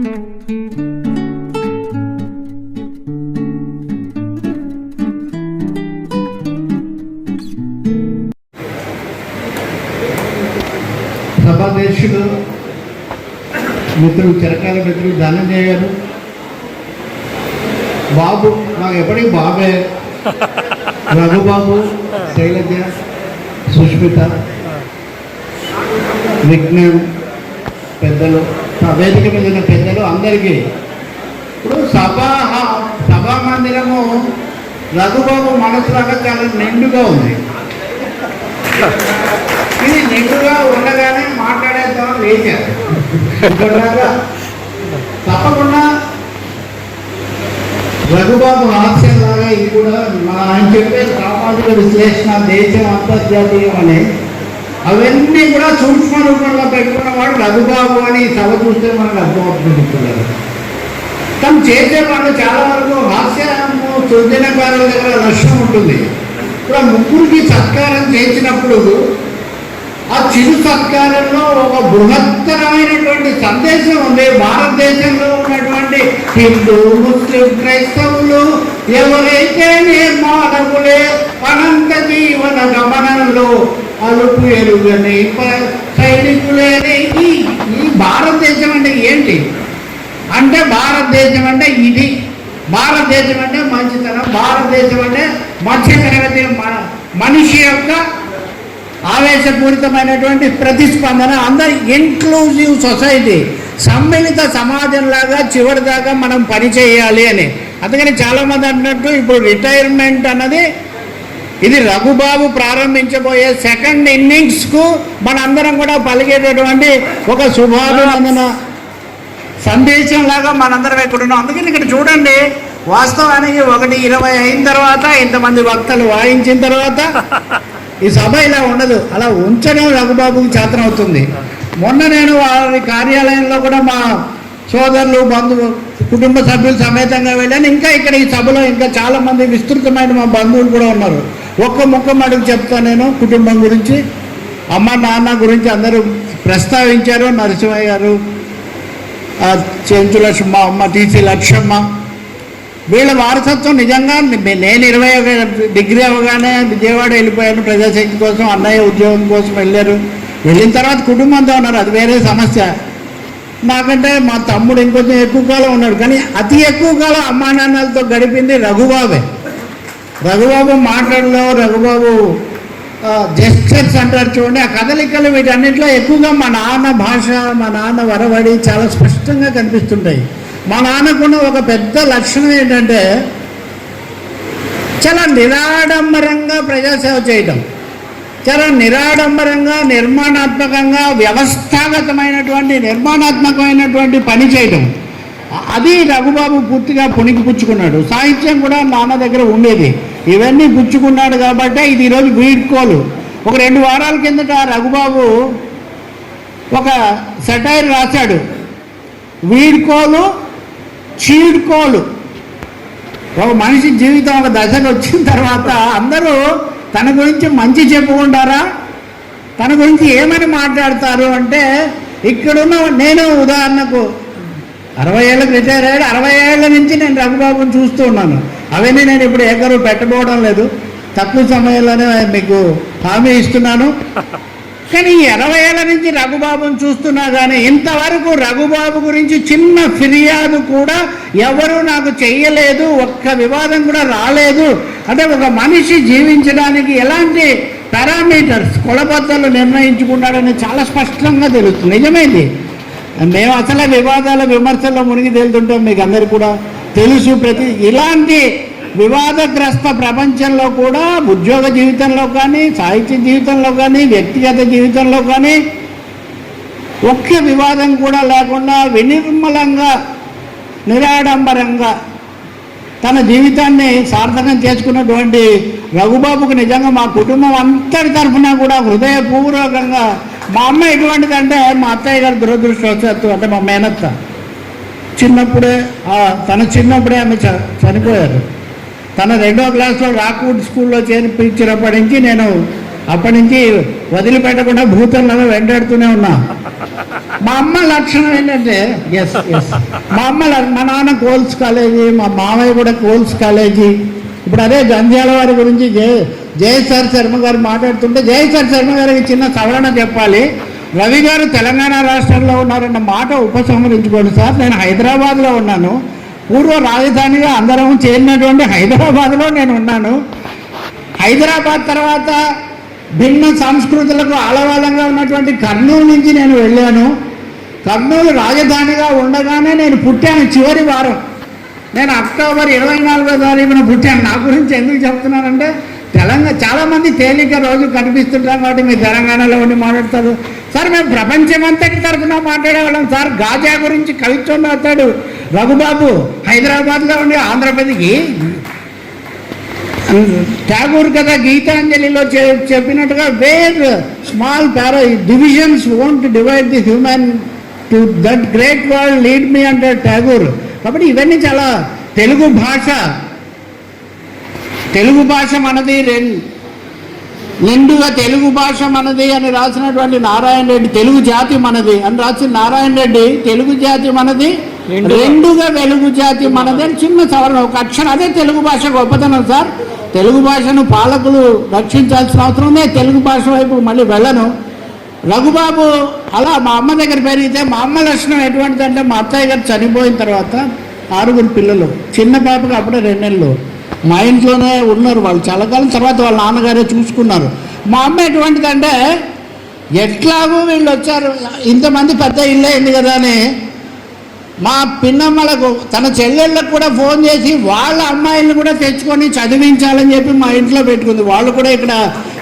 సభాధ్యక్షుడు మిత్రుడు చిరకాల మిత్రుడు ధనంజయ గారు, బాబు నాకు ఎప్పటికీ బాబే, రఘుబాబు, శైలజ, సుష్మిత, విజ్ఞాన్ పెద్దలు, వేదిక మీద ఉన్న పెద్దలు అందరికీ. ఇప్పుడు సభా మందిరము రఘుబాబు మనసులాగా చాలా నిండుగా ఉంది. ఇది నిండుగా ఉండగానే మాట్లాడేద్దాం వేశారు. తప్పకుండా రఘుబాబు హాస్యంలాగా ఇది కూడా ఆయన చెప్పే సామాజిక విశ్లేషణ దేశం అంతర్జాతీయం అని అవన్నీ కూడా సూక్ష్మ రూపంలో పెట్టుకున్నవాడు రఘుబాబు అని సభ చూస్తే మనకు అర్థమవుతుంది. తను చేసే వాళ్ళు చాలా వరకు హాస్యము సృజనకారుల దగ్గర లక్ష్యం ఉంటుంది. ఇప్పుడు ముగ్గురికి సత్కారం చేసినప్పుడు ఆ చిరు సత్కారంలో ఒక బృహత్తరమైనటువంటి సందేశం ఉంది. భారతదేశంలో ఉన్నటువంటి హిందూ, ముస్లిం, క్రైస్తవులు ఎవరైతే నిర్మాణములే అనంత జీవన గమనంలో అలుపు ఎరుగని సైనికులేని ఈ భారతదేశం అంటే ఏంటి అంటే, భారతదేశం అంటే ఇది, భారతదేశం అంటే మంచితనం, భారతదేశం అంటే మధ్యతరగతి మనిషి యొక్క ఆవేశపూరితమైనటువంటి ప్రతిస్పందన, అందరి ఇన్క్లూజివ్ సొసైటీ, సమ్మిళిత సమాజంలాగా చివరిదాకా మనం పనిచేయాలి అని. అందుకని చాలామంది అంటున్నట్టు ఇప్పుడు రిటైర్మెంట్ అన్నది ఇది రఘుబాబు ప్రారంభించబోయే సెకండ్ ఇన్నింగ్స్కు మనందరం కూడా పలిగేటటువంటి ఒక శుభాభినందన సందేశంలాగా మనందరం ఎక్కడున్నాం. అందుకని ఇక్కడ చూడండి, వాస్తవానికి 1:20 అయిన తర్వాత ఇంతమంది వక్తలు వాయించిన తర్వాత ఈ సభ ఇలా ఉండదు. అలా ఉంచడం రఘుబాబుకి చేతనం అవుతుంది. మొన్న నేను వారి కార్యాలయంలో కూడా మా సోదరులు, బంధువు, కుటుంబ సభ్యులు సమేతంగా వెళ్ళాను. ఇంకా ఇక్కడ ఈ సభలో ఇంకా చాలామంది విస్తృతమైన మా బంధువులు కూడా ఉన్నారు. ఒక్క ముఖం అడుగు చెప్తాను నేను. కుటుంబం గురించి, అమ్మ నాన్న గురించి అందరూ ప్రస్తావించారు. నరసింహయ్య గారు, చెంచు లక్ష్మ, అమ్మ టీసీ లక్ష్మ, వీళ్ళ వారసత్వం నిజంగా నేను 21 డిగ్రీ అవ్వగానే విజయవాడ వెళ్ళిపోయాను ప్రజాశక్తి కోసం. అన్నయ్య ఉద్యోగం కోసం వెళ్ళారు. వెళ్ళిన తర్వాత కుటుంబంతో ఉన్నారు, అది వేరే సమస్య. నాకంటే మా తమ్ముడు ఇంకొంచెం ఎక్కువ కాలం ఉన్నాడు, కానీ అతి ఎక్కువ కాలం అమ్మా నాన్నలతో గడిపింది రఘుబాబే. రఘుబాబు మాటల్లో, రఘుబాబు జెస్చర్స్ అంటారు చూడండి, ఆ కదలికలు, వీటన్నిటిలో ఎక్కువగా మా నాన్న భాష, మా నాన్న వరవడి చాలా స్పష్టంగా కనిపిస్తుంటాయి. మా నాన్నకున్న ఒక పెద్ద లక్షణం ఏంటంటే చాలా నిరాడంబరంగా ప్రజాసేవ చేయటం, చాలా నిరాడంబరంగా, నిర్మాణాత్మకంగా, నిర్మాణాత్మకమైనటువంటి పని చేయటం. అది రఘుబాబు పూర్తిగా పుణికి పుచ్చుకున్నాడు. సాహిత్యం కూడా నాన్న దగ్గర ఉండేది, ఇవన్నీ పుచ్చుకున్నాడు. కాబట్టి ఇది ఈరోజు వీడ్కోలు. ఒక 2 వారాల కిందట రఘుబాబు ఒక సెటైర్ రాశాడు, వీడ్కోలు చీడ్కోలు. ఒక మనిషి జీవితం ఒక దశకు వచ్చిన తర్వాత అందరూ తన గురించి మంచి చెప్పుకుంటారా, తన గురించి ఏమని మాట్లాడతారు అంటే, ఇక్కడున్న నేను ఉదాహరణకు 60 ఏళ్ళకి రిటైర్ అయ్యాడు. 60 ఏళ్ళ నుంచి నేను రఘుబాబుని చూస్తూ ఉన్నాను. అవన్నీ నేను ఇప్పుడు ఏకరు పెట్టబోవడం లేదు, తక్కువ సమయంలోనే మీకు హామీ ఇస్తున్నాను. కానీ 60 ఏళ్ళ నుంచి రఘుబాబుని చూస్తున్నా కానీ ఇంతవరకు రఘుబాబు గురించి చిన్న ఫిర్యాదు కూడా ఎవరు నాకు చెయ్యలేదు, ఒక్క వివాదం కూడా రాలేదు. అంటే ఒక మనిషి జీవించడానికి ఎలాంటి పారామీటర్స్, కొలబద్దలు నిర్ణయించుకున్నాడని చాలా స్పష్టంగా తెలుస్తుంది. నిజమైంది, మేము అసలే వివాదాల విమర్శల్లో మునిగి తేలుతుంటాం, మీకు అందరికీ కూడా తెలుసు. ఇలాంటి వివాదగ్రస్త ప్రపంచంలో కూడా ఉద్యోగ జీవితంలో కానీ, సాహిత్య జీవితంలో కానీ, వ్యక్తిగత జీవితంలో కానీ ఒక్క వివాదం కూడా లేకుండా వినిర్మలంగా, నిరాడంబరంగా తన జీవితాన్ని సార్థకం చేసుకున్నటువంటి రఘుబాబుకు నిజంగా మా కుటుంబం అంతటి తరఫున కూడా హృదయపూర్వకంగా, మా అమ్మ ఎటువంటిదంటే మా అత్తయ్య గారు దురదృష్టవశాత్తు, అంటే మా మేనత్త చిన్నప్పుడే ఆమె చనిపోయారు. తన 2వ క్లాస్లో రాక్వుడ్ స్కూల్లో చేర్పించినప్పటి నుంచి నేను అప్పటి నుంచి వదిలిపెట్టకుండా భూతంలాగా వెంటాడుతూనే ఉన్నా. మా అమ్మ లక్షణం ఏంటంటే మా నాన్న కోల్స్ కాలేజీ, మా మామయ్య కూడా కోల్స్ కాలేజీ. ఇప్పుడు అదే జంధ్యాల వారి గురించి జయసార్ శర్మ గారు మాట్లాడుతుంటే, జయసార్ శర్మ గారికి చిన్న సవరణ చెప్పాలి. రవి గారు తెలంగాణ రాష్ట్రంలో ఉన్నారన్న మాట ఉపసంహరించుకోండి సార్. నేను హైదరాబాద్లో ఉన్నాను. పూర్వ రాజధానిగా అందరం చేరినటువంటి హైదరాబాద్లో నేను ఉన్నాను. హైదరాబాద్ తర్వాత భిన్న సంస్కృతులకు ఆలవాలంగా ఉన్నటువంటి కర్నూలు నుంచి నేను వెళ్ళాను. కర్నూలు రాజధానిగా ఉండగానే నేను పుట్టాను. చివరి వారం నేను అక్టోబర్ 24వ తారీఖున పుట్టాను. నా గురించి ఎందుకు చెప్తున్నానంటే, చాలామంది తేలిక రోజు కనిపిస్తుంటాం కాబట్టి మీరు తెలంగాణలో ఉండి మాట్లాడతారు సార్. మేము ప్రపంచమంతటి తరఫున మాట్లాడేవాళ్ళం సార్. గాజా గురించి కవిత్వం రాస్తాడు రఘుబాబు. హైదరాబాద్లో ఉండి ఆంధ్రప్రదేశ్కి ఠాగూర్ కదా గీతాంజలిలో చెప్పినట్టుగా, wear small divisions won't divide the human to that great world lead me అంటారు ఠాగూర్. కాబట్టి ఇవన్నీ చాలా తెలుగు భాష మనది, నిండుగా తెలుగు భాష మనది అని రాసినటువంటి నారాయణ రెడ్డి, తెలుగు జాతి మనది అని రాసిన నారాయణ రెడ్డి, తెలుగు జాతి మనది, రెండుగా వెలుగు జాతి మనది అని చిన్న సవరణ, ఒక అక్షరం. అదే తెలుగు భాష గొప్పతనం సార్. తెలుగు భాషను పాలకులు రక్షించాల్సిన అవసరం ఉంది. తెలుగు భాష వైపు మళ్ళీ వెళ్ళను. రఘుబాబు అలా మా అమ్మ దగ్గర పెరిగితే, మా అమ్మ లక్షణం ఎటువంటిదంటే, మా అత్తయ్య గారు చనిపోయిన తర్వాత 6 పిల్లలు, చిన్న పాపకు అప్పుడే 2 నెలలు. మా ఇంట్లోనే ఉన్నారు వాళ్ళు చాలా కాలం. తర్వాత వాళ్ళ నాన్నగారే చూసుకున్నారు. మా అమ్మ ఎటువంటిదంటే, ఎట్లాగో వీళ్ళు వచ్చారు, ఇంతమంది పెద్ద ఇల్లు అయింది కదా అని మా పిన్నమ్మలకు, తన చెల్లెళ్ళకు కూడా ఫోన్ చేసి వాళ్ళ అమ్మాయిలను కూడా తెచ్చుకొని చదివించాలని చెప్పి మా ఇంట్లో పెట్టుకుంది. వాళ్ళు కూడా ఇక్కడ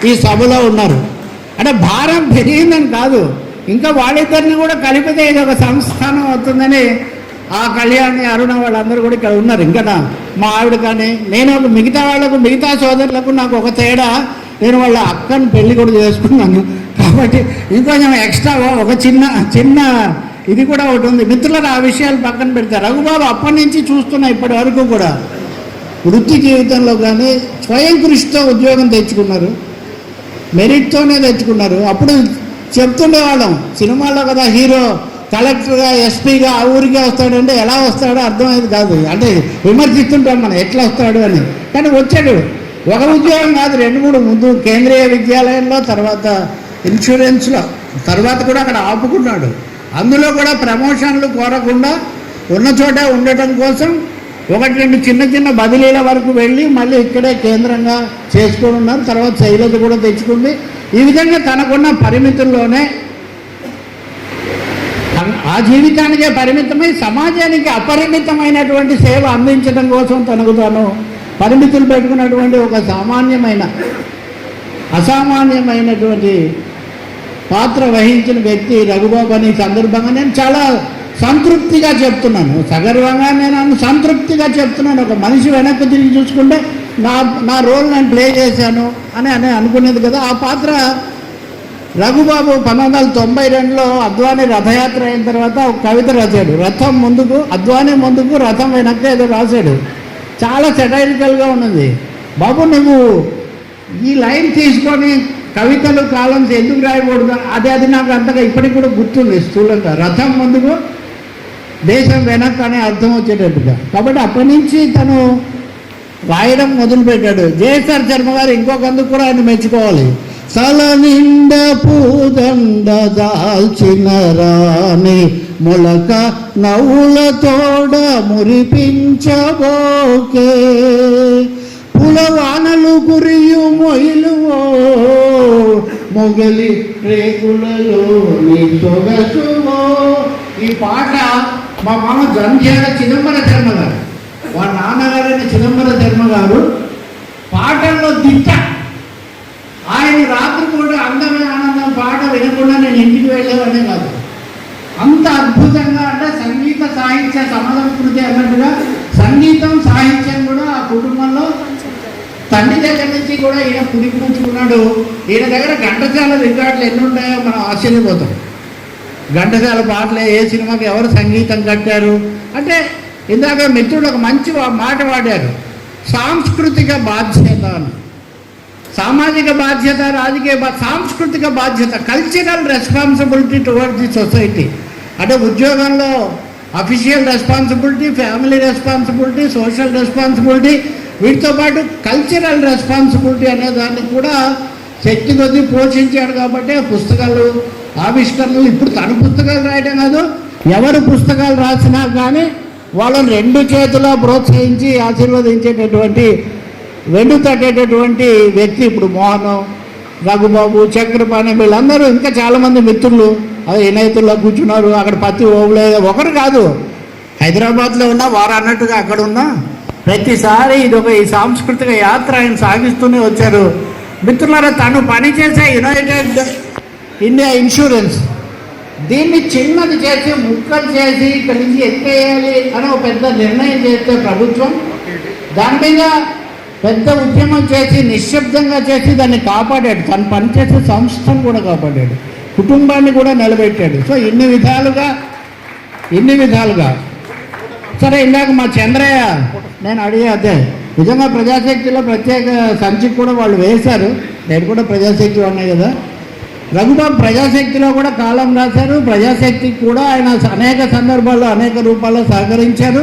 ఈ సభలో ఉన్నారు. అంటే భారం పెరిగిందని కాదు, ఇంకా వాళ్ళిద్దరిని కూడా కలిపితే ఇది ఒక సంస్థానం అవుతుందని ఆ కళ్యాణి, అరుణ వాళ్ళందరూ కూడా ఇక్కడ ఉన్నారు. ఇంకా మా ఆవిడ కానీ నేను మిగతా వాళ్ళకు, మిగతా సోదరులకు నాకు ఒక తేడా, నేను వాళ్ళ అక్కని పెళ్లి కూడా చేసుకున్నాను. కాబట్టి ఇంకొంచెం ఎక్స్ట్రా ఒక చిన్న ఇది కూడా ఒకటి ఉంది. మిత్రులు ఆ విషయాలు పక్కన పెడతారు. రఘుబాబు అప్పటి నుంచి చూస్తున్నా ఇప్పటి వరకు కూడా వృత్తి జీవితంలో కానీ స్వయం కృషితో ఉద్యోగం తెచ్చుకున్నారు, మెరిట్తోనే తెచ్చుకున్నారు. అప్పుడు చెప్తుండేవాళ్ళం, సినిమాలో కదా హీరో కలెక్టర్గా, ఎస్పీగా ఆ ఊరికే వస్తాడంటే ఎలా వస్తాడో అర్థమయ్యేది కాదు. అంటే విమర్శిస్తుంటాం మనం ఎట్లా వస్తాడు అని. కానీ వచ్చాడు. ఒక ఉద్యోగం కాదు, 2-3 ముందు కేంద్రీయ విద్యాలయంలో, తర్వాత ఇన్సూరెన్స్లో, తర్వాత కూడా అక్కడ ఆపుకున్నాడు. అందులో కూడా ప్రమోషన్లు కోరకుండా ఉన్న చోట ఉండటం కోసం 1-2 చిన్న బదిలీల వరకు వెళ్ళి మళ్ళీ ఇక్కడే కేంద్రంగా చేసుకొని ఉన్నారు. తర్వాత శైలత కూడా తెచ్చుకుంది. ఈ విధంగా తనకున్న పరిమితుల్లోనే, ఆ జీవితానికే పరిమితమై సమాజానికి అపరిమితమైనటువంటి సేవ అందించడం కోసం తనకు తాను పరిమితులు పెట్టుకున్నటువంటి ఒక అసామాన్యమైనటువంటి పాత్ర వహించిన వ్యక్తి రఘుబాబు అని సందర్భంగా నేను చాలా సంతృప్తిగా చెప్తున్నాను. సగర్వంగా నేను సంతృప్తిగా చెప్తున్నాను. ఒక మనిషి వెనక్కి తిరిగి చూసుకుంటే నా రోల్ నేను ప్లే చేశాను అని అనుకునేది కదా. ఆ పాత్ర రఘుబాబు 1992లో అద్వానీ రథయాత్ర అయిన తర్వాత ఒక కవిత రాశాడు. రథం ముందుకు, అద్వానీ ముందుకు, రథం వెనక్కి ఏదో రాశాడు. చాలా సెటైరికల్గా ఉన్నది. బాబు నువ్వు ఈ లైన్ తీసుకొని కవితలు కాలమ్స్ ఎందుకు రాయకూడదు? అది నాకు అంతగా ఇప్పటికి కూడా గుర్తుంది స్థూలంగా. రథం ముందుకు, దేశం వెనక్కి అనే అర్థం వచ్చేటట్టుగా. కాబట్టి అప్పటి నుంచి తను రాయడం మొదలుపెట్టాడు. జయసార్ శర్మ గారు ఇంకొకందుకు కూడా ఆయన మెచ్చుకోవాలి. సల నిండ పూదండ దాల్చిన రాణి మొలక నవ్వుల తోడ మురిపించబోకే, పులవానలు కురియు మొయిలువో మొగలి రేకులలో నీ సొగసువో. ఈ పాట మా మామ జంధ్యాల చిదంబర శర్మ గారు, వాళ్ళ నాన్నగారైన చిదంబర శర్మ గారు పాటల్లో దిట్ట. ఆయన రాత్రి కూడా అందమైన ఆనందం పాట వినకుండా నేను ఇంటికి వెళ్ళేవాడే కాదు. అంత అద్భుతంగా, అంటే సంగీత సాహిత్య సమసంస్కృతి అన్నట్టుగా సంగీతం సాహిత్యం కూడా ఆ కుటుంబంలో తండ్రి దగ్గర నుంచి కూడా ఈయన పుణికిపుచ్చుకున్నాడు. ఈయన దగ్గర ఘంటసాల రికార్డులు ఎన్ని ఉంటాయో మనం ఆశ్చర్యపోతాం. ఘంటసాల పాటలే, ఏ సినిమాకి ఎవరు సంగీతం కట్టారు అంటే, ఇందాక మిత్రుడు ఒక మంచి మాట వాడారు, సాంస్కృతిక బాధ్యత అని. సామాజిక బాధ్యత, రాజకీయ సాంస్కృతిక బాధ్యత, cultural responsibility towards the society. అంటే ఉద్యోగంలో official responsibility, family responsibility, social responsibility, వీటితో పాటు కల్చరల్ రెస్పాన్సిబిలిటీ అనే దాన్ని కూడా శక్తి కొద్దీ పోషించాడు. కాబట్టి పుస్తకాలు, ఆవిష్కరణలు, ఇప్పుడు తన పుస్తకాలు రాయడం కాదు, ఎవరు పుస్తకాలు రాసినా కానీ వాళ్ళని రెండు చేతుల ప్రోత్సహించి ఆశీర్వదించేటటువంటి, వెండు తట్టేటటువంటి వ్యక్తి ఇప్పుడు మోహన్, రఘుబాబు, చక్రపాణి, వీళ్ళందరూ ఇంకా చాలామంది మిత్రులు అదే వినాయతుల్లో కూర్చున్నారు. అక్కడ పత్తి ఓవలే ఒకరు కాదు, హైదరాబాద్లో ఉన్నా వారు అన్నట్టుగా అక్కడ ఉన్నా ప్రతిసారి ఈ సాంస్కృతిక యాత్ర ఆయన సాగిస్తూనే వచ్చారు. మిత్రులారా, తను పనిచేసే యునైటెడ్ ఇండియా ఇన్సూరెన్స్ దీన్ని చిన్నది చేసి ముక్కలు చేసి ఇక్కడి నుంచి ఎత్తేయాలి అని ఒక పెద్ద నిర్ణయం చేస్తే ప్రభుత్వం దాని మీద పెద్ద ఉద్యమం చేసి నిశ్శబ్దంగా చేసి దాన్ని కాపాడాడు. తను పనిచేసే సంస్థను కూడా కాపాడాడు, కుటుంబాన్ని కూడా నిలబెట్టాడు. సో ఇన్ని విధాలుగా సరే. ఇందాక మా చంద్రయ్య నేను అడిగే అదే నిజంగా ప్రజాశక్తిలో ప్రత్యేక సంచికి కూడా వాళ్ళు వేశారు. నేను కూడా ప్రజాశక్తిలో ఉన్నాయి కదా. రఘుబాబు ప్రజాశక్తిలో కూడా కాలం రాశారు. ప్రజాశక్తికి కూడా ఆయన అనేక సందర్భాల్లో అనేక రూపాల్లో సహకరించారు.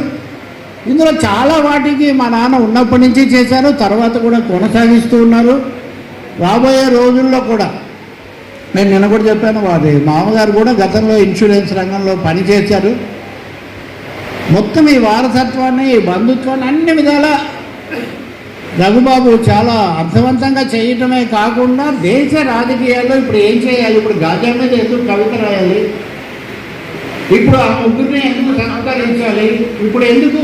ఇందులో చాలా వాటికి మా నాన్న ఉన్నప్పటి నుంచి చేశారు, తర్వాత కూడా కొనసాగిస్తూ ఉన్నారు. రాబోయే రోజుల్లో కూడా నేను నిన్న కూడా చెప్పాను, వారి మామగారు కూడా గతంలో ఇన్సూరెన్స్ రంగంలో పనిచేశారు. మొత్తం ఈ వారసత్వాన్ని, ఈ బంధుత్వాన్ని అన్ని విధాల రఘుబాబు చాలా అర్థవంతంగా చేయటమే కాకుండా దేశ రాజకీయాల్లో ఇప్పుడు ఏం చేయాలి, ఇప్పుడు గాజా మీద ఎందుకు కవిత రాయాలి, ఇప్పుడు ఆ ముగ్గురిని ఎందుకు సంస్కరించాలి, ఇప్పుడు ఎందుకు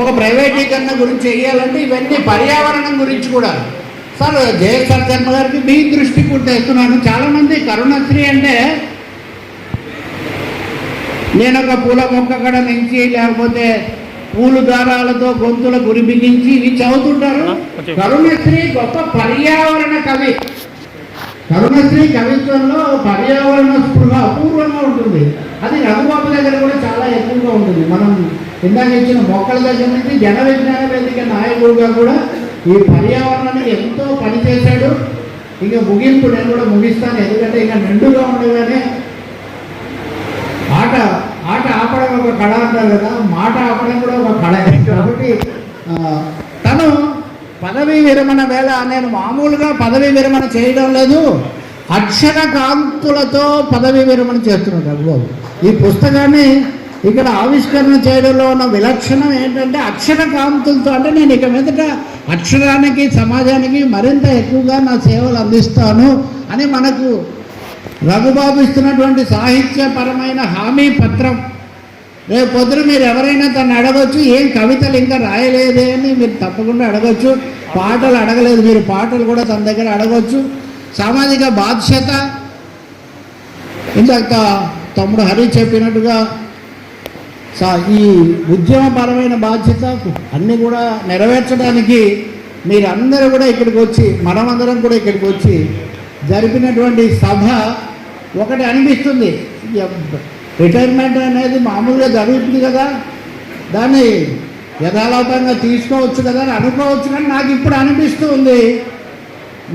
ఒక ప్రైవేటీకరణ గురించి చేయాలంటే ఇవన్నీ పర్యావరణం గురించి కూడా. సార్ జయసార్ శర్మ గారికి మీ దృష్టి కూడా తెస్తున్నాను. చాలామంది కరుణశ్రీ అంటే నేను ఒక పూల మొక్క కడ నుంచి లేకపోతే పూలు దారాలతో గొంతుల గురి బిగించి ఇవి చదువుతుంటారు. కరుణశ్రీ గొప్ప పర్యావరణ కవి. కరుణశ్రీ కవిత్వంలో పర్యావరణ స్పృహ అపూర్వంగా ఉంటుంది. అది రఘుబాబు దగ్గర కూడా చాలా ఎక్కువగా ఉంటుంది. మనం ఇందాక ఇచ్చిన మొక్కల దగ్గర నుంచి జన విజ్ఞాన వేదిక నాయకుడుగా కూడా ఈ పర్యావరణానికి ఎంతో పనిచేశాడు. ఇక ముగింపు నేను కూడా ముగిస్తాను, ఎందుకంటే ఇక నిండుగా ఉండగానే ఆట ఆపడం ఒక కళ అంటారు కదా, మాట ఆపడం కూడా ఒక కళ. కాబట్టి తను పదవీ విరమణ వేళ నేను మామూలుగా పదవీ విరమణ చేయడం లేదు, అక్షర కాంతులతో పదవీ విరమణ చేస్తున్నాడు రఘుబాబు. ఈ పుస్తకాన్ని ఇక్కడ ఆవిష్కరణ చేయడంలో ఉన్న విలక్షణం ఏంటంటే అక్షర కాంతులతో. అంటే నేను ఇక మీదట అక్షరానికి, సమాజానికి మరింత ఎక్కువగా నా సేవలు అందిస్తాను అని మనకు రఘుబాబు ఇస్తున్నటువంటి సాహిత్యపరమైన హామీ పత్రం. రేపు పొద్దున మీరు ఎవరైనా తను అడగచ్చు, ఏం కవితలు ఇంకా రాయలేదే అని మీరు తప్పకుండా అడగచ్చు. పాటలు అడగలేదు మీరు, పాటలు కూడా తన దగ్గర అడగవచ్చు. సామాజిక బాధ్యత, ఇందాక తమ్ముడు హరి చెప్పినట్టుగా ఈ ఉద్యమపరమైన బాధ్యత అన్నీ కూడా నెరవేర్చడానికి మీరందరూ కూడా ఇక్కడికి వచ్చి, మనమందరం కూడా ఇక్కడికి వచ్చి జరిపినటువంటి సభ ఒకటి అనిపిస్తుంది. రిటైర్మెంట్ అనేది మామూలుగా జరుగుతుంది కదా, దాన్ని యథాలాపంగా తీసుకోవచ్చు కదా అని అనుకోవచ్చు. కానీ నాకు ఇప్పుడు అనిపిస్తూ ఉంది,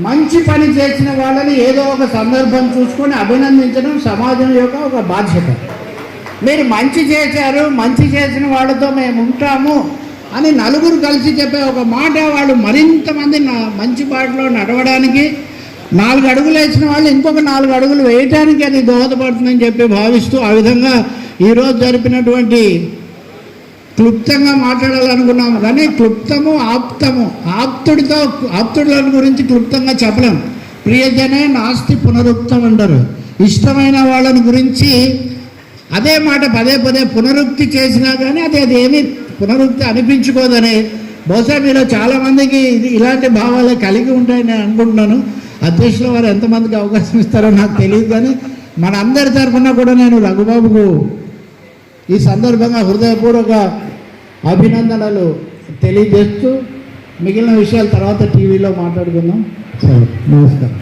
మంచి పని చేసిన వాళ్ళని ఏదో ఒక సందర్భం చూసుకొని అభినందించడం సమాజం యొక్క ఒక బాధ్యత. మీరు మంచి చేశారు, మంచి చేసిన వాళ్ళతో మేము ఉంటాము అని నలుగురు కలిసి చెప్పే ఒక మాట వాళ్ళు మరింతమంది మంచి బాటలో నడవడానికి, 4 అడుగులు వేసిన వాళ్ళు ఇంకొక 4 అడుగులు వేయటానికి అది దోహదపడుతుందని చెప్పి భావిస్తూ ఆ విధంగా ఈరోజు జరిపినటువంటి క్లుప్తంగా మాట్లాడాలనుకున్నాము. కానీ క్లుప్తము, ఆప్తుడుల గురించి క్లుప్తంగా చెప్పలేం. ప్రియజనే నాస్తి పునరుక్తం అంటారు. ఇష్టమైన వాళ్ళని గురించి అదే మాట పదే పదే పునరుక్తి చేసినా కానీ అది ఏమీ పునరుక్తి అనిపించుకోదని బహుశా మీలో చాలామందికి ఇలాంటి భావాలు కలిగి ఉంటాయని నేను అనుకుంటున్నాను. అధ్యక్షుల వారు ఎంతమందికి అవకాశం ఇస్తారో నాకు తెలియదు, కానీ మన అందరి తరఫున కూడా నేను రఘుబాబుకు ఈ సందర్భంగా హృదయపూర్వక అభినందనలు తెలియజేస్తూ మిగిలిన విషయాల తర్వాత టీవీలో మాట్లాడుకుందాం. సరే, నమస్కారం.